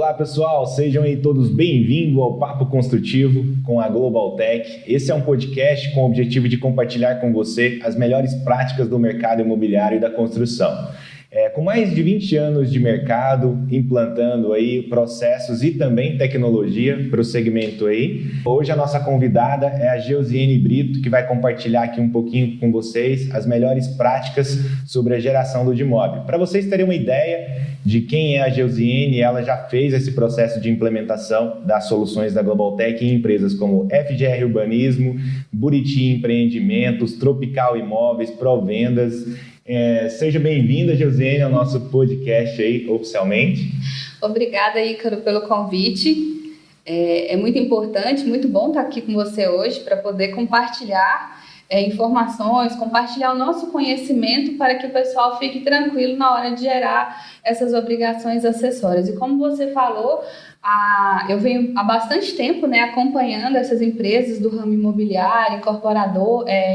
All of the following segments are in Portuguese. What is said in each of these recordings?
Olá pessoal, sejam aí todos bem-vindos ao Papo Construtivo com a Global Tech. Esse é um podcast com o objetivo de compartilhar com você as melhores práticas do mercado imobiliário e da construção. Com mais de 20 anos de mercado, implantando aí processos e também tecnologia para o segmento aí. Hoje a nossa convidada é a Geusiene Brito, que vai compartilhar aqui um pouquinho com vocês as melhores práticas sobre a geração do DIMOB. Para vocês terem uma ideia de quem é a Geusiene, ela já fez esse processo de implementação das soluções da Global Tech em empresas como FGR Urbanismo, Buriti Empreendimentos, Tropical Imóveis, Provendas. Seja bem-vinda, Geusiene, ao nosso podcast aí, oficialmente. Obrigada, Ícaro, pelo convite. É muito importante, muito bom estar aqui com você hoje para poder compartilhar informações, compartilhar o nosso conhecimento para que o pessoal fique tranquilo na hora de gerar essas obrigações acessórias. E como você falou, eu venho há bastante tempo acompanhando essas empresas do ramo imobiliário,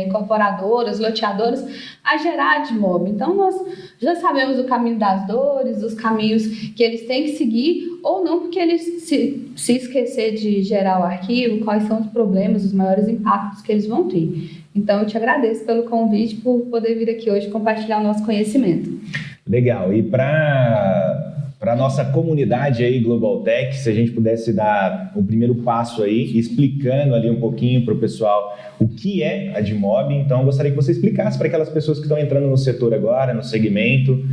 incorporadoras, loteadoras, a gerar DIMOB. Então, nós já sabemos o caminho das dores, os caminhos que eles têm que seguir, ou não, porque eles se esquecer de gerar o arquivo, quais são os problemas, os maiores impactos que eles vão ter. Então, eu te agradeço pelo convite, por poder vir aqui hoje compartilhar o nosso conhecimento. Legal. E para a nossa comunidade aí, Global Tech, se a gente pudesse dar o primeiro passo aí, explicando ali um pouquinho para o pessoal o que é a DIMOB, então eu gostaria que você explicasse para aquelas pessoas que estão entrando no setor agora, no segmento.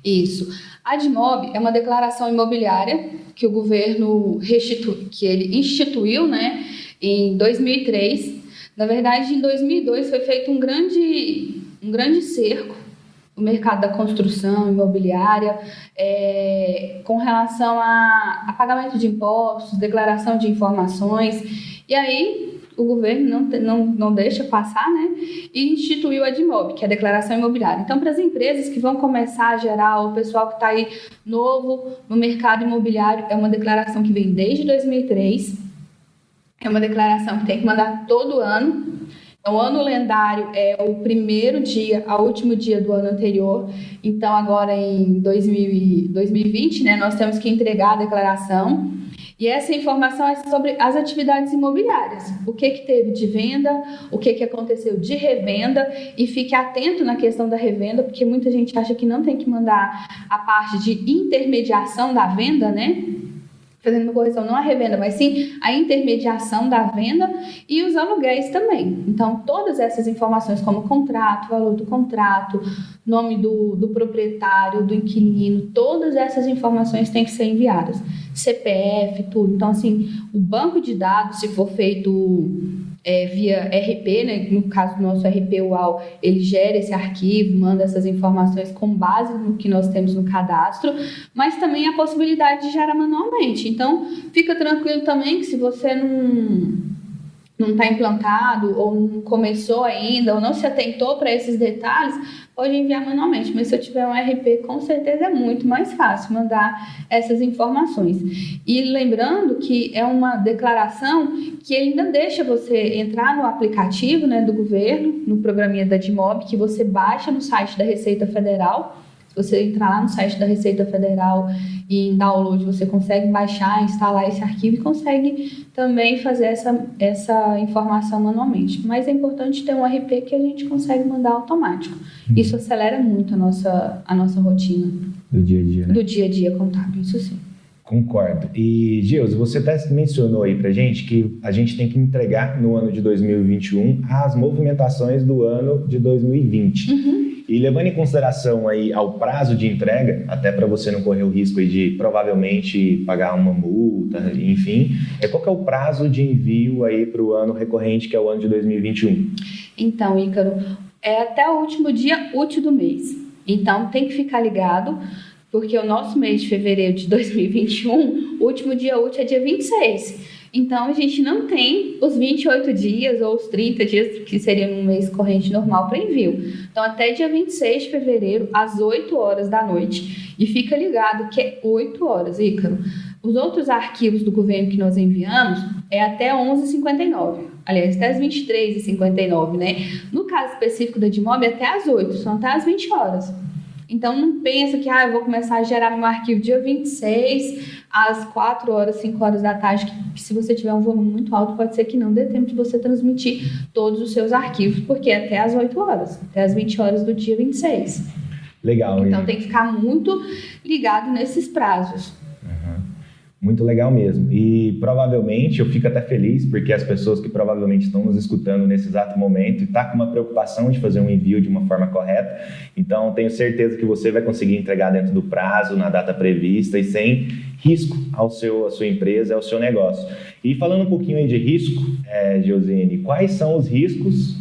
Isso. A DIMOB é uma declaração imobiliária que o governo instituiu, em 2003. Na verdade, em 2002 foi feito um grande cerco no mercado da construção imobiliária, com relação a pagamento de impostos, declaração de informações. E aí o governo não deixa passar, e instituiu a DIMOB, que é a declaração imobiliária. Então, para as empresas que vão começar a gerar, o pessoal que está aí novo no mercado imobiliário, é uma declaração que vem desde 2003. É uma declaração que tem que mandar todo ano. O ano lendário é o primeiro dia ao último dia do ano anterior. Então, agora em 2020, nós temos que entregar a declaração. E essa informação é sobre as atividades imobiliárias. O que teve de venda, o que aconteceu de revenda. E fique atento na questão da revenda, porque muita gente acha que não tem que mandar a parte de intermediação da venda, fazendo uma correção, não a revenda, mas sim a intermediação da venda e os aluguéis também. Então, todas essas informações como contrato, valor do contrato, nome do proprietário, do inquilino, todas essas informações têm que ser enviadas. CPF, tudo. Então, assim, o banco de dados, se for feito via RP, no caso do nosso RP UAU, ele gera esse arquivo, manda essas informações com base no que nós temos no cadastro, mas também a possibilidade de gerar manualmente. Então, fica tranquilo também que se você não está implantado, ou não começou ainda, ou não se atentou para esses detalhes, pode enviar manualmente. Mas se eu tiver um RP, com certeza é muito mais fácil mandar essas informações. E lembrando que é uma declaração que ainda deixa você entrar no aplicativo do governo, no programinha da DIMOB, que você baixa no site da Receita Federal. Se você entrar lá no site da Receita Federal e em download, você consegue baixar, instalar esse arquivo e consegue também fazer essa informação manualmente. Mas é importante ter um RP que a gente consegue mandar automático. Isso acelera muito a nossa rotina. Do dia a dia, Do dia a dia contábil, isso sim. Concordo. E, Geusi, você até mencionou aí pra gente que a gente tem que entregar no ano de 2021 as movimentações do ano de 2020. Uhum. E levando em consideração aí ao prazo de entrega, até para você não correr o risco aí de provavelmente pagar uma multa, enfim, qual que é o prazo de envio aí para o ano recorrente, que é o ano de 2021? Então, Ícaro, é até o último dia útil do mês. Então, tem que ficar ligado, porque o nosso mês de fevereiro de 2021, o último dia útil é dia 26. Então, a gente não tem os 28 dias ou os 30 dias, que seria um mês corrente normal para envio. Então, até dia 26 de fevereiro, às 8 horas da noite. E fica ligado que é 8 horas, Ícaro. Os outros arquivos do governo que nós enviamos é até 11h59. Aliás, até às 23h59, No caso específico da DIMOB, é até às 8, são até às 20 horas. Então, não pensa que eu vou começar a gerar meu arquivo dia 26, às 4 horas, 5 horas da tarde, que se você tiver um volume muito alto, pode ser que não dê tempo de você transmitir todos os seus arquivos, porque é até às 8 horas, até às 20 horas do dia 26. Legal. Então, tem que ficar muito ligado nesses prazos. Muito legal mesmo. E provavelmente, eu fico até feliz, porque as pessoas que provavelmente estão nos escutando nesse exato momento estão com uma preocupação de fazer um envio de uma forma correta. Então, tenho certeza que você vai conseguir entregar dentro do prazo, na data prevista e sem risco à sua empresa, ao seu negócio. E falando um pouquinho aí de risco, Geosine, quais são os riscos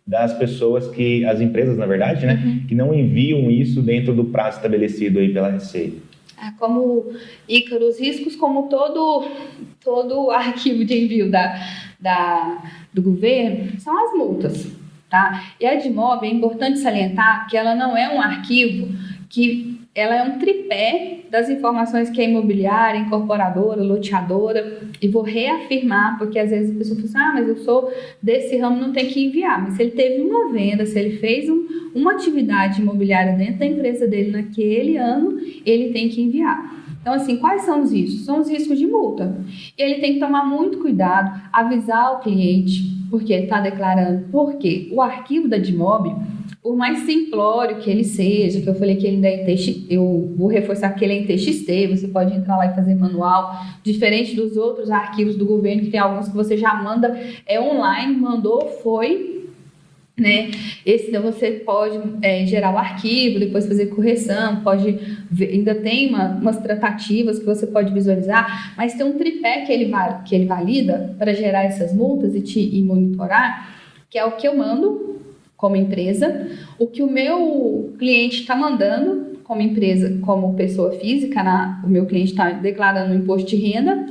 das pessoas as empresas, na verdade, né, que não enviam isso dentro do prazo estabelecido aí pela Receita? Como Ícaro, os riscos, como todo arquivo de envio do governo, são as multas, tá? E a Admob, é importante salientar que ela não é um arquivo ela é um tripé das informações que é imobiliária, incorporadora, loteadora, e vou reafirmar, porque às vezes a pessoa fala assim, mas eu sou desse ramo, não tem que enviar. Mas se ele teve uma venda, se ele fez uma atividade imobiliária dentro da empresa dele naquele ano, ele tem que enviar. Então, assim, quais são os riscos? São os riscos de multa. E ele tem que tomar muito cuidado, avisar o cliente, porque ele está declarando. Porque o arquivo da Admob, por mais simplório que ele seja, que eu falei que ele ainda é eu vou reforçar que ele é em TXT, você pode entrar lá e fazer manual, diferente dos outros arquivos do governo, que tem alguns que você já manda, online, mandou, foi, né? Esse você pode gerar o arquivo, depois fazer correção, pode ainda tem umas tratativas que você pode visualizar, mas tem um tripé que ele valida para gerar essas multas e monitorar, que é o que eu mando como empresa, o que o meu cliente está mandando como empresa, como pessoa física, o meu cliente está declarando o imposto de renda,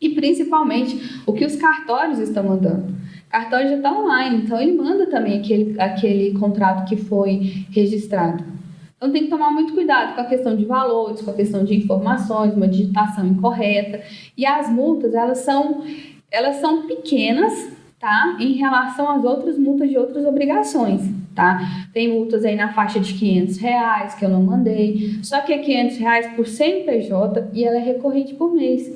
e principalmente o que os cartórios estão mandando. O cartório já está online, então ele manda também aquele contrato que foi registrado. Então tem que tomar muito cuidado com a questão de valores, com a questão de informações, uma digitação incorreta. E as multas, elas são pequenas, tá? Em relação às outras multas de outras obrigações, tá? Tem multas aí na faixa de R$500 que eu não mandei, só que é R$500 por CNPJ e ela é recorrente por mês.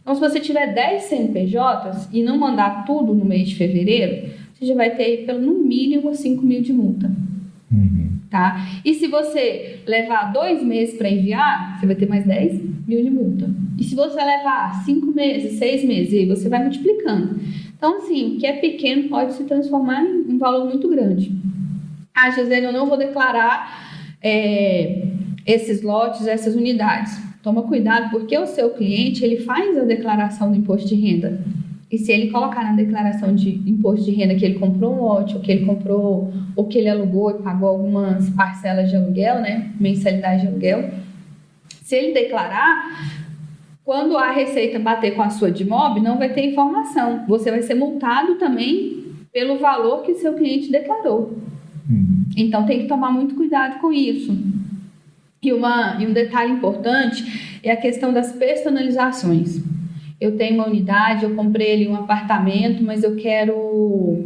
Então, se você tiver 10 CNPJs e não mandar tudo no mês de fevereiro, você já vai ter aí no mínimo 5 mil de multa. Tá? E se você levar 2 meses para enviar, você vai ter mais 10 mil de multa. E se você levar 5 meses, 6 meses, aí você vai multiplicando. Então, assim, o que é pequeno pode se transformar em um valor muito grande. José, eu não vou declarar esses lotes, essas unidades. Toma cuidado, porque o seu cliente, ele faz a declaração do imposto de renda. E se ele colocar na declaração de imposto de renda que ele comprou um lote, ou que ele comprou, ou que ele alugou e pagou algumas parcelas de aluguel, né, mensalidade de aluguel, se ele declarar, quando a Receita bater com a sua Admob, não vai ter informação. Você vai ser multado também pelo valor que seu cliente declarou. Então, tem que tomar muito cuidado com isso. E um detalhe importante é a questão das personalizações. Eu tenho uma unidade, eu comprei ali um apartamento, mas eu quero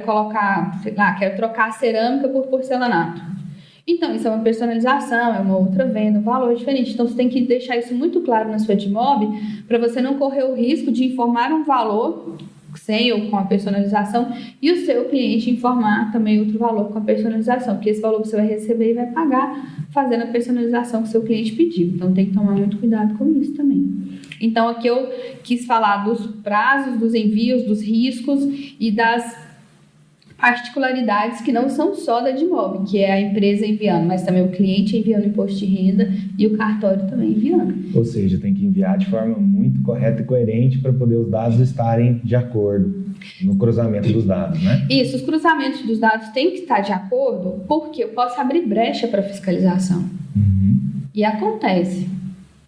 colocar, quero trocar a cerâmica por porcelanato. Então, isso é uma personalização, é uma outra venda, um valor diferente. Então, você tem que deixar isso muito claro na sua Admob para você não correr o risco de informar um valor sem ou com a personalização e o seu cliente informar também outro valor com a personalização, porque esse valor você vai receber e vai pagar fazendo a personalização que o seu cliente pediu. Então, tem que tomar muito cuidado com isso também. Então, aqui eu quis falar dos prazos, dos envios, dos riscos e das particularidades que não são só da Admob, que é a empresa enviando, mas também o cliente enviando imposto de renda e o cartório também enviando. Ou seja, tem que enviar de forma muito correta e coerente para poder os dados estarem de acordo no cruzamento dos dados, né? Isso, os cruzamentos dos dados têm que estar de acordo, porque eu posso abrir brecha para fiscalização. E acontece.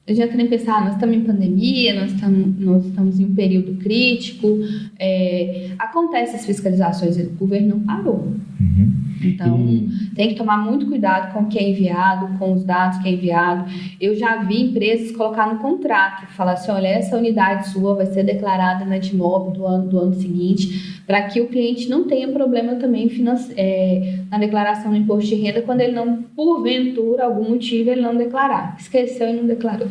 Eu já tenho pensado, nós estamos em pandemia, nós estamos em um período crítico, acontece as fiscalizações, o governo não parou. Então, tem que tomar muito cuidado com o que é enviado, com os dados que é enviado. Eu já vi empresas colocar no contrato, falar assim, olha, essa unidade sua vai ser declarada na Admob do ano seguinte, para que o cliente não tenha problema também na declaração do imposto de renda quando ele não, porventura, algum motivo, ele não declarar. Esqueceu e não declarou.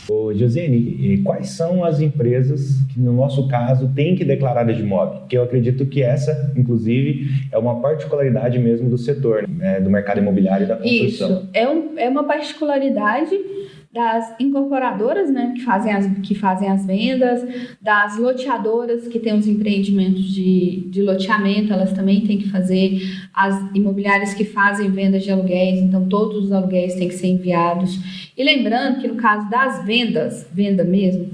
Ô, Josiane, quais são as empresas que, no nosso caso, têm que declarar Edmob? Porque eu acredito que essa, inclusive, é uma particularidade mesmo do setor, né, do mercado imobiliário e da construção. Isso, é uma particularidade das incorporadoras, né, que fazem as vendas, das loteadoras que têm os empreendimentos de loteamento, elas também têm que fazer, as imobiliárias que fazem vendas de aluguéis, então todos os aluguéis têm que ser enviados. E lembrando que no caso das vendas, venda mesmo,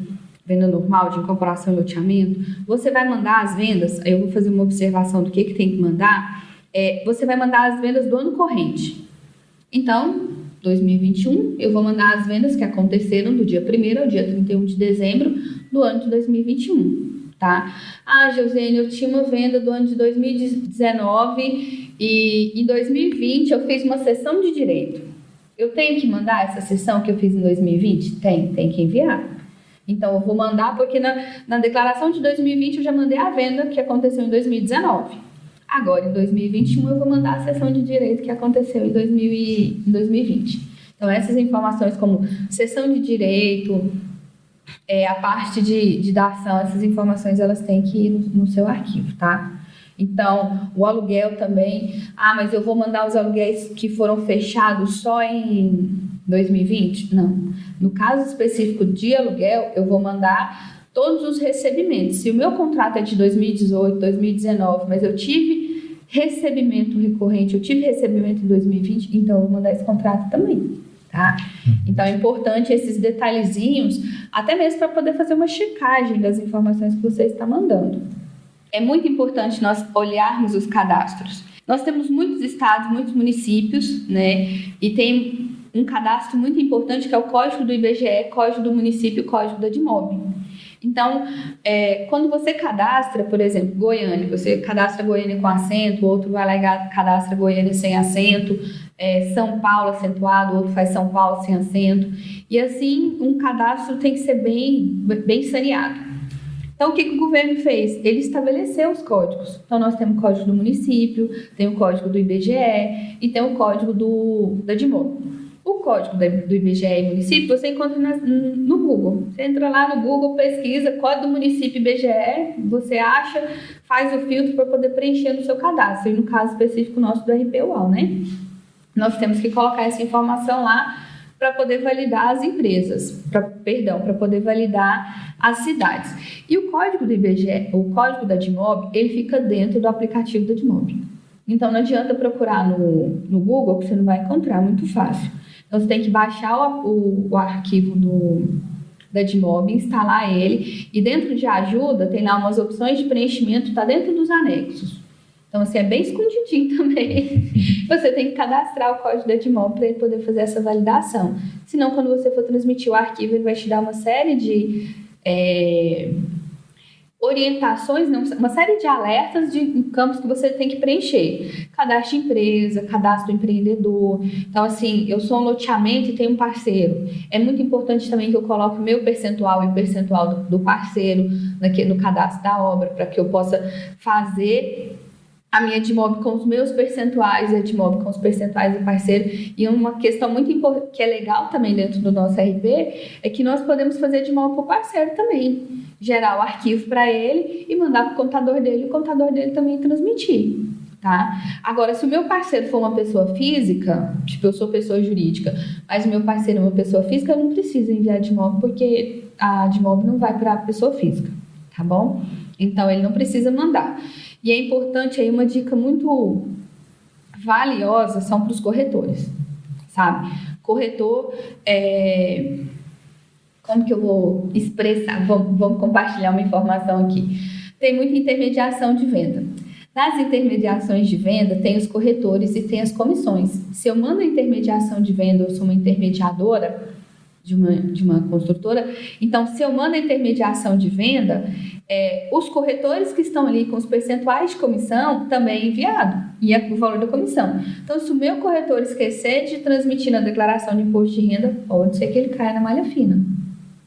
venda normal de incorporação e loteamento, você vai mandar as vendas, aí eu vou fazer uma observação do que tem que mandar, você vai mandar as vendas do ano corrente. Então, 2021, eu vou mandar as vendas que aconteceram do dia 1º ao dia 31 de dezembro do ano de 2021, tá? Ah, Josiane, eu tinha uma venda do ano de 2019 e em 2020 eu fiz uma cessão de direito. Eu tenho que mandar essa cessão que eu fiz em 2020? Tem que enviar. Então, eu vou mandar porque na declaração de 2020 eu já mandei a venda que aconteceu em 2019. Agora, em 2021, eu vou mandar a cessão de direito que aconteceu em 2020. Então, essas informações como cessão de direito, a parte de dação, essas informações elas têm que ir no seu arquivo, tá? Então, o aluguel também. Ah, mas eu vou mandar os aluguéis que foram fechados só em 2020? Não. No caso específico de aluguel, eu vou mandar todos os recebimentos. Se o meu contrato é de 2018, 2019, mas eu tive recebimento recorrente, eu tive recebimento em 2020, então eu vou mandar esse contrato também, tá? Então é importante esses detalhezinhos, até mesmo para poder fazer uma checagem das informações que você está mandando. É muito importante nós olharmos os cadastros. Nós temos muitos estados, muitos municípios, né? E tem um cadastro muito importante que é o código do IBGE, código do município, código da Edmob. Então, quando você cadastra, por exemplo, Goiânia, você cadastra Goiânia com acento, outro vai lá e cadastra Goiânia sem acento, São Paulo acentuado, outro faz São Paulo sem acento. E assim, um cadastro tem que ser bem saneado. Então, o que o governo fez? Ele estabeleceu os códigos. Então, nós temos o código do município, tem o código do IBGE e tem o código da Edmob. O código do IBGE e município você encontra no Google. Você entra lá no Google, pesquisa código do município IBGE, você acha, faz o filtro para poder preencher no seu cadastro. E no caso específico nosso do RP UAU, né? Nós temos que colocar essa informação lá para poder validar as empresas, para poder validar as cidades. E o código do IBGE, o código da Edmob, ele fica dentro do aplicativo da Edmob. Então não adianta procurar no Google, que você não vai encontrar, muito fácil. Então, você tem que baixar o arquivo da Edmob, instalar ele, e dentro de ajuda tem lá umas opções de preenchimento, está dentro dos anexos. Então, assim, é bem escondidinho também. Você tem que cadastrar o código da Edmob para ele poder fazer essa validação. Senão, quando você for transmitir o arquivo, ele vai te dar uma série de orientações, uma série de alertas de campos que você tem que preencher. Cadastro de empresa, cadastro do empreendedor. Então, assim, eu sou um loteamento e tenho um parceiro. É muito importante também que eu coloque o meu percentual e o percentual do parceiro no cadastro da obra, para que eu possa fazer a minha Edmob com os meus percentuais, a Edmob com os percentuais do parceiro. E uma questão muito importante, que é legal também dentro do nosso RP, é que nós podemos fazer Edmob para o parceiro também. Gerar o arquivo para ele e mandar para o contador dele, e o contador dele também transmitir, tá? Agora, se o meu parceiro for uma pessoa física, tipo, eu sou pessoa jurídica, mas o meu parceiro é uma pessoa física, eu não preciso enviar Edmob, porque a Edmob não vai para a pessoa física, tá bom? Então, ele não precisa mandar. E é importante, aí uma dica muito valiosa são para os corretores, sabe? Corretor como que eu vou expressar? Vamos compartilhar uma informação aqui. Tem muita intermediação de venda. Nas intermediações de venda, tem os corretores e tem as comissões. Se eu mando a intermediação de venda, eu sou uma intermediadora de uma construtora, então, se eu mando a intermediação de venda, os corretores que estão ali com os percentuais de comissão também é enviado, e é o valor da comissão. Então, se o meu corretor esquecer de transmitir na declaração de imposto de renda, pode ser que ele caia na malha fina.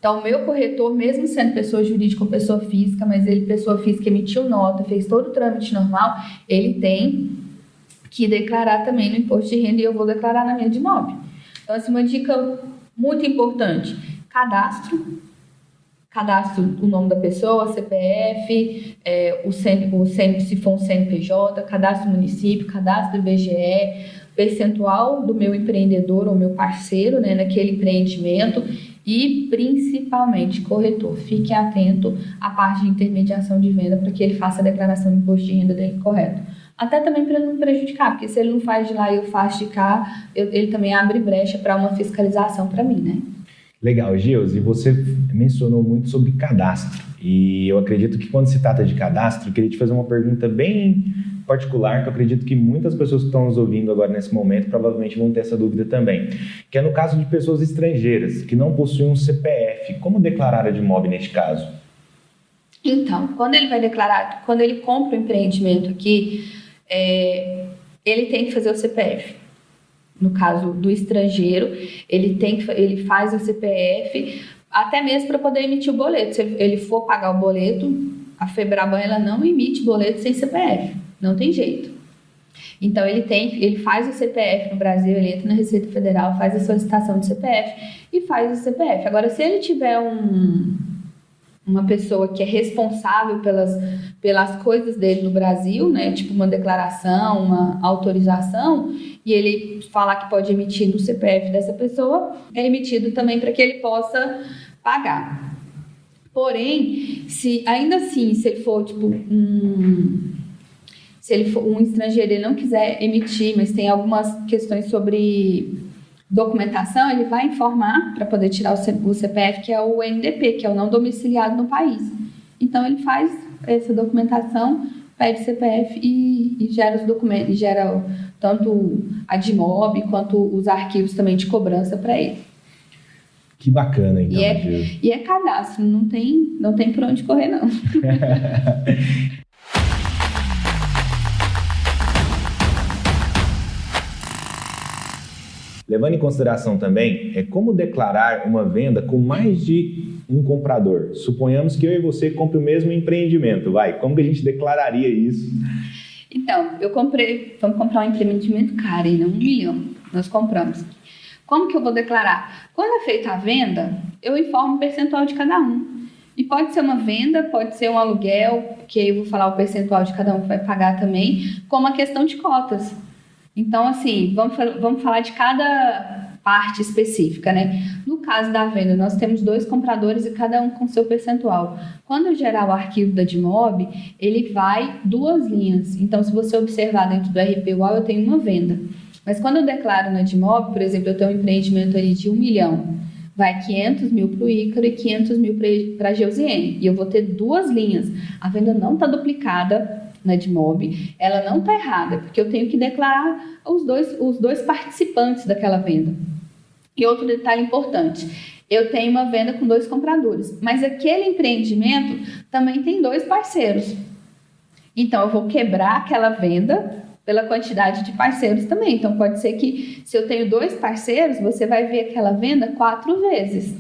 Então, o meu corretor, mesmo sendo pessoa jurídica ou pessoa física, mas ele, pessoa física, emitiu nota, fez todo o trâmite normal, ele tem que declarar também no imposto de renda, e eu vou declarar na minha de imóvel. Então, assim, uma dica muito importante: cadastro, o nome da pessoa, CPF, o CN, se for um CNPJ, cadastro do município, cadastro do IBGE, percentual do meu empreendedor ou meu parceiro, né, naquele empreendimento, e principalmente corretor. Fique atento à parte de intermediação de venda para que ele faça a declaração de imposto de renda dele correto. Até também para não prejudicar, porque se ele não faz de lá e eu faço de cá, ele também abre brecha para uma fiscalização para mim, né? Legal, Gils, e você mencionou muito sobre cadastro, e eu acredito que quando se trata de cadastro, eu queria te fazer uma pergunta bem particular, que eu acredito que muitas pessoas que estão nos ouvindo agora nesse momento provavelmente vão ter essa dúvida também, que é no caso de pessoas estrangeiras que não possuem um CPF, como declarar a de imóvel neste caso? Então, quando ele vai declarar, quando ele compra o empreendimento aqui, ele tem que fazer o CPF. No caso do estrangeiro, ele faz o CPF, até mesmo para poder emitir o boleto. Se ele for pagar o boleto, a Febraban ela não emite boleto sem CPF, não tem jeito. Então ele faz o CPF no Brasil, ele entra na Receita Federal, faz a solicitação de CPF e faz o CPF. Agora, se ele tiver uma pessoa que é responsável pelas coisas dele no Brasil, né, tipo uma declaração, uma autorização, e ele falar que pode emitir no CPF dessa pessoa, é emitido também para que ele possa pagar. Porém, ainda assim, se ele for um estrangeiro e ele não quiser emitir, mas tem algumas questões sobre documentação, ele vai informar para poder tirar o CPF, que é o NDP, que é o não domiciliado no país. Então, ele faz essa documentação, pede CPF e gera os documentos, gera tanto a DIMOB quanto os arquivos também de cobrança para ele. Que bacana, então. E é cadastro, não tem por onde correr, não. Levando em consideração também, como declarar uma venda com mais de um comprador. Suponhamos que eu e você compre o mesmo empreendimento, como que a gente declararia isso? Então, vamos comprar um empreendimento caro, né? 1 milhão, nós compramos. Como que eu vou declarar? Quando é feita a venda, eu informo o percentual de cada um. E pode ser uma venda, pode ser um aluguel, que eu vou falar o percentual de cada um que vai pagar também, como a questão de cotas. Então, assim, vamos falar de cada parte específica, né? No caso da venda, nós temos 2 compradores e cada um com seu percentual. Quando eu gerar o arquivo da DIMOB, ele vai 2 linhas. Então, se você observar dentro do RP UAU, eu tenho uma venda. Mas quando eu declaro na DIMOB, por exemplo, eu tenho um empreendimento aí de 1 milhão, vai 500 mil para o Ícaro e 500 mil para a Geusiene. E eu vou ter 2 linhas. A venda não está duplicada na DIMOB, ela não está errada, porque eu tenho que declarar os dois participantes daquela venda. E outro detalhe importante, eu tenho uma venda com 2 compradores, mas aquele empreendimento também tem 2 parceiros. Então, eu vou quebrar aquela venda pela quantidade de parceiros também. Então, pode ser que, se eu tenho 2 parceiros, você vai ver aquela venda 4 vezes.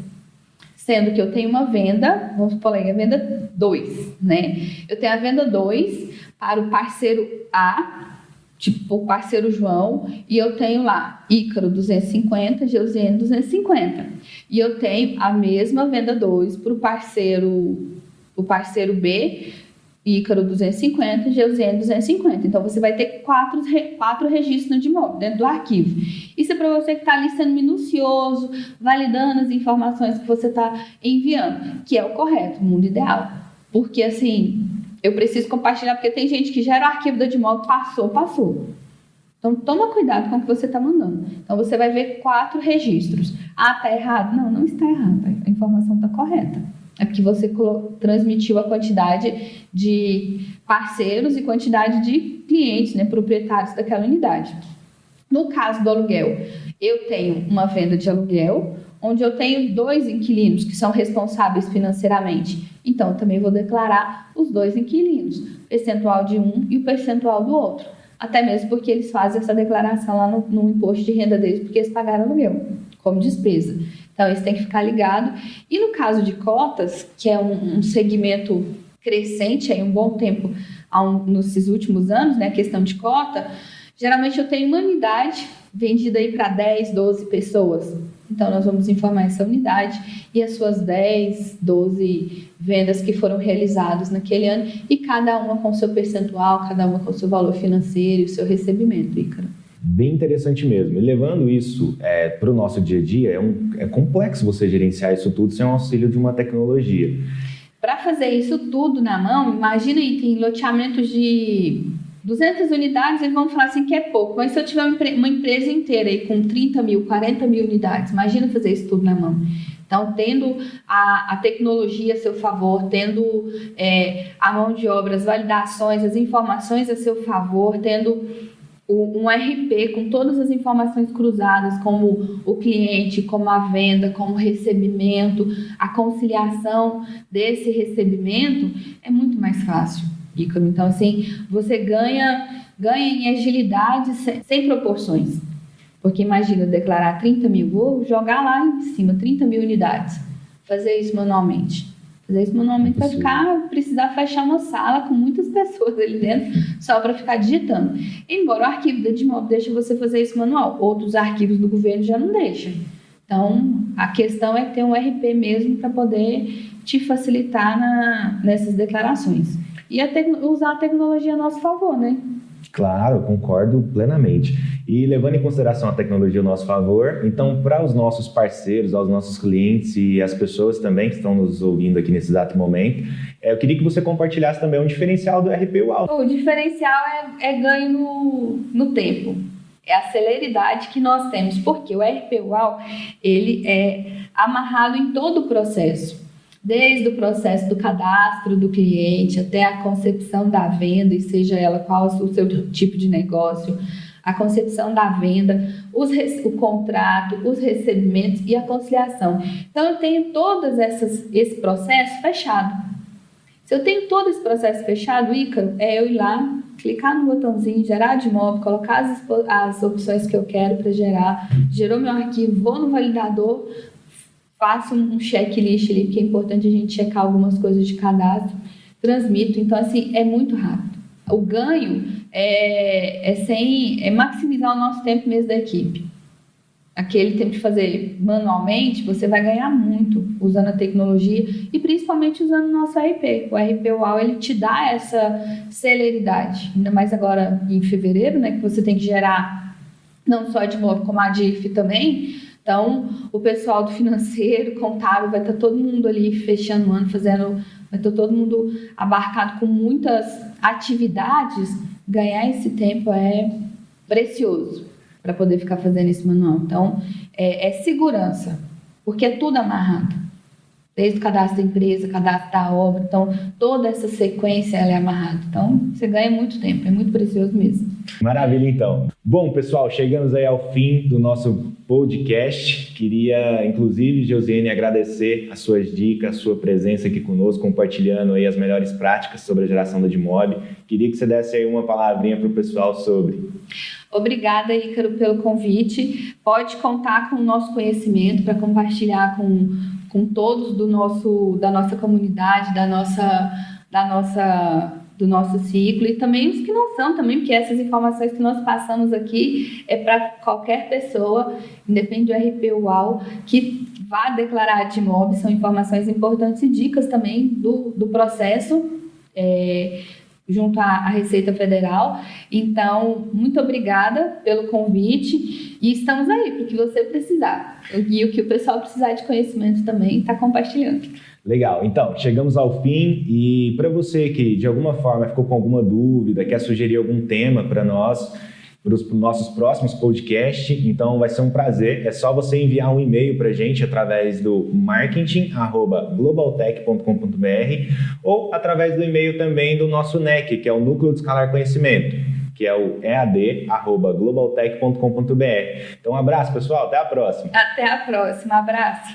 Sendo que eu tenho uma venda, vamos supor aí, a venda 2, né? Eu tenho a venda 2 para o parceiro A, tipo o parceiro João, e eu tenho lá Ícaro 250, Geusiene 250. E eu tenho a mesma venda 2 para o parceiro B, Ícaro 250, Geusiene 250. Então, você vai ter 4 registros de imóvel dentro do arquivo. Isso é para você que está ali sendo minucioso, validando as informações que você está enviando, que é o correto, o mundo ideal. Porque, assim, eu preciso compartilhar, porque tem gente que gera o arquivo da DIMOB, passou. Então, toma cuidado com o que você está mandando. Então, você vai ver 4 registros. Ah, está errado? Não está errado. A informação está correta. É porque você transmitiu a quantidade de parceiros e quantidade de clientes, né, proprietários daquela unidade. No caso do aluguel, eu tenho uma venda de aluguel, onde eu tenho 2 inquilinos que são responsáveis financeiramente. Então, eu também vou declarar os 2 inquilinos, o percentual de um e o percentual do outro. Até mesmo porque eles fazem essa declaração lá no imposto de renda deles, porque eles pagaram aluguel como despesa. Então, isso tem que ficar ligado. E no caso de cotas, que é um segmento crescente aí um bom tempo nesses últimos anos, né, a questão de cota, geralmente eu tenho uma unidade vendida aí para 10, 12 pessoas. Então, nós vamos informar essa unidade e as suas 10, 12 vendas que foram realizadas naquele ano e cada uma com seu percentual, cada uma com seu valor financeiro e o seu recebimento, Ícaro. Bem interessante mesmo. E levando isso para o nosso dia a dia, é complexo você gerenciar isso tudo sem o auxílio de uma tecnologia. Para fazer isso tudo na mão, imagina aí, tem loteamentos de 200 unidades, eles vão falar assim que é pouco. Mas se eu tiver uma empresa inteira aí com 30 mil, 40 mil unidades, imagina fazer isso tudo na mão. Então, tendo a tecnologia a seu favor, tendo a mão de obra, as validações, as informações a seu favor, tendo um RP com todas as informações cruzadas, como o cliente, como a venda, como o recebimento, a conciliação desse recebimento, é muito mais fácil, Ícaro. Então, assim, você ganha em agilidade sem proporções. Porque imagina, declarar 30 mil, vou jogar lá em cima, 30 mil unidades, fazer isso manualmente. Fazer isso manualmente vai precisar fechar uma sala com muitas pessoas ali dentro só para ficar digitando. Embora o arquivo da Edmob deixe você fazer isso manual, outros arquivos do governo já não deixam. Então, a questão é ter um RP mesmo para poder te facilitar nessas declarações. E usar a tecnologia a nosso favor, né? Claro, concordo plenamente. E levando em consideração a tecnologia a nosso favor, então, para os nossos parceiros, aos nossos clientes e as pessoas também que estão nos ouvindo aqui nesse exato momento, eu queria que você compartilhasse também um diferencial do RP UAU. O diferencial é ganho no tempo. É a celeridade que nós temos, porque o RP UAU, ele é amarrado em todo o processo. Desde o processo do cadastro do cliente até a concepção da venda, e seja ela qual o seu tipo de negócio, a concepção da venda, o contrato, os recebimentos e a conciliação. Então, eu tenho todos esse processo fechado. Se eu tenho todo esse processo fechado, Ícaro, eu ir lá, clicar no botãozinho, gerar de imóvel, colocar as opções que eu quero para gerar, gerou meu arquivo, vou no validador, faço um checklist ali, porque é importante a gente checar algumas coisas de cadastro, transmito. Então, assim, é muito rápido. O ganho é maximizar o nosso tempo mesmo da equipe. Aquele tempo de fazer manualmente, você vai ganhar muito usando a tecnologia e principalmente usando o nosso RP. O RP UAU, ele te dá essa celeridade. Ainda mais agora em fevereiro, né, que você tem que gerar não só de imóvel, como a DIF também. Então, o pessoal do financeiro, contábil, vai estar todo mundo ali fechando o ano, vai estar todo mundo abarcado com muitas atividades. Ganhar esse tempo é precioso para poder ficar fazendo esse manual. Então, é segurança, porque é tudo amarrado. Desde o cadastro da empresa, cadastro da obra. Então, toda essa sequência ela é amarrada. Então, você ganha muito tempo, é muito precioso mesmo. Maravilha, então. Bom, pessoal, chegamos aí ao fim do nosso podcast. Queria, inclusive, Josiane, agradecer as suas dicas, a sua presença aqui conosco, compartilhando aí as melhores práticas sobre a geração da Edmob. Queria que você desse aí uma palavrinha para o pessoal sobre. Obrigada, Ícaro, pelo convite. Pode contar com o nosso conhecimento para compartilhar com todos da nossa comunidade, do nosso ciclo, e também os que não são também, porque essas informações que nós passamos aqui é para qualquer pessoa, independente do RP UAU, que vá declarar de imóvel, são informações importantes e dicas também do processo junto à Receita Federal. Então, muito obrigada pelo convite e estamos aí para o que você precisar. E o que o pessoal precisar de conhecimento também está compartilhando. Legal, então, chegamos ao fim e para você que de alguma forma ficou com alguma dúvida, quer sugerir algum tema para nós, para os nossos próximos podcasts, então vai ser um prazer, é só você enviar um e-mail para a gente através do marketing@globaltech.com.br ou através do e-mail também do nosso NEC, que é o Núcleo de Escalar Conhecimento, que é o ead@globaltech.com.br. Então, um abraço, pessoal, até a próxima. Até a próxima, abraço.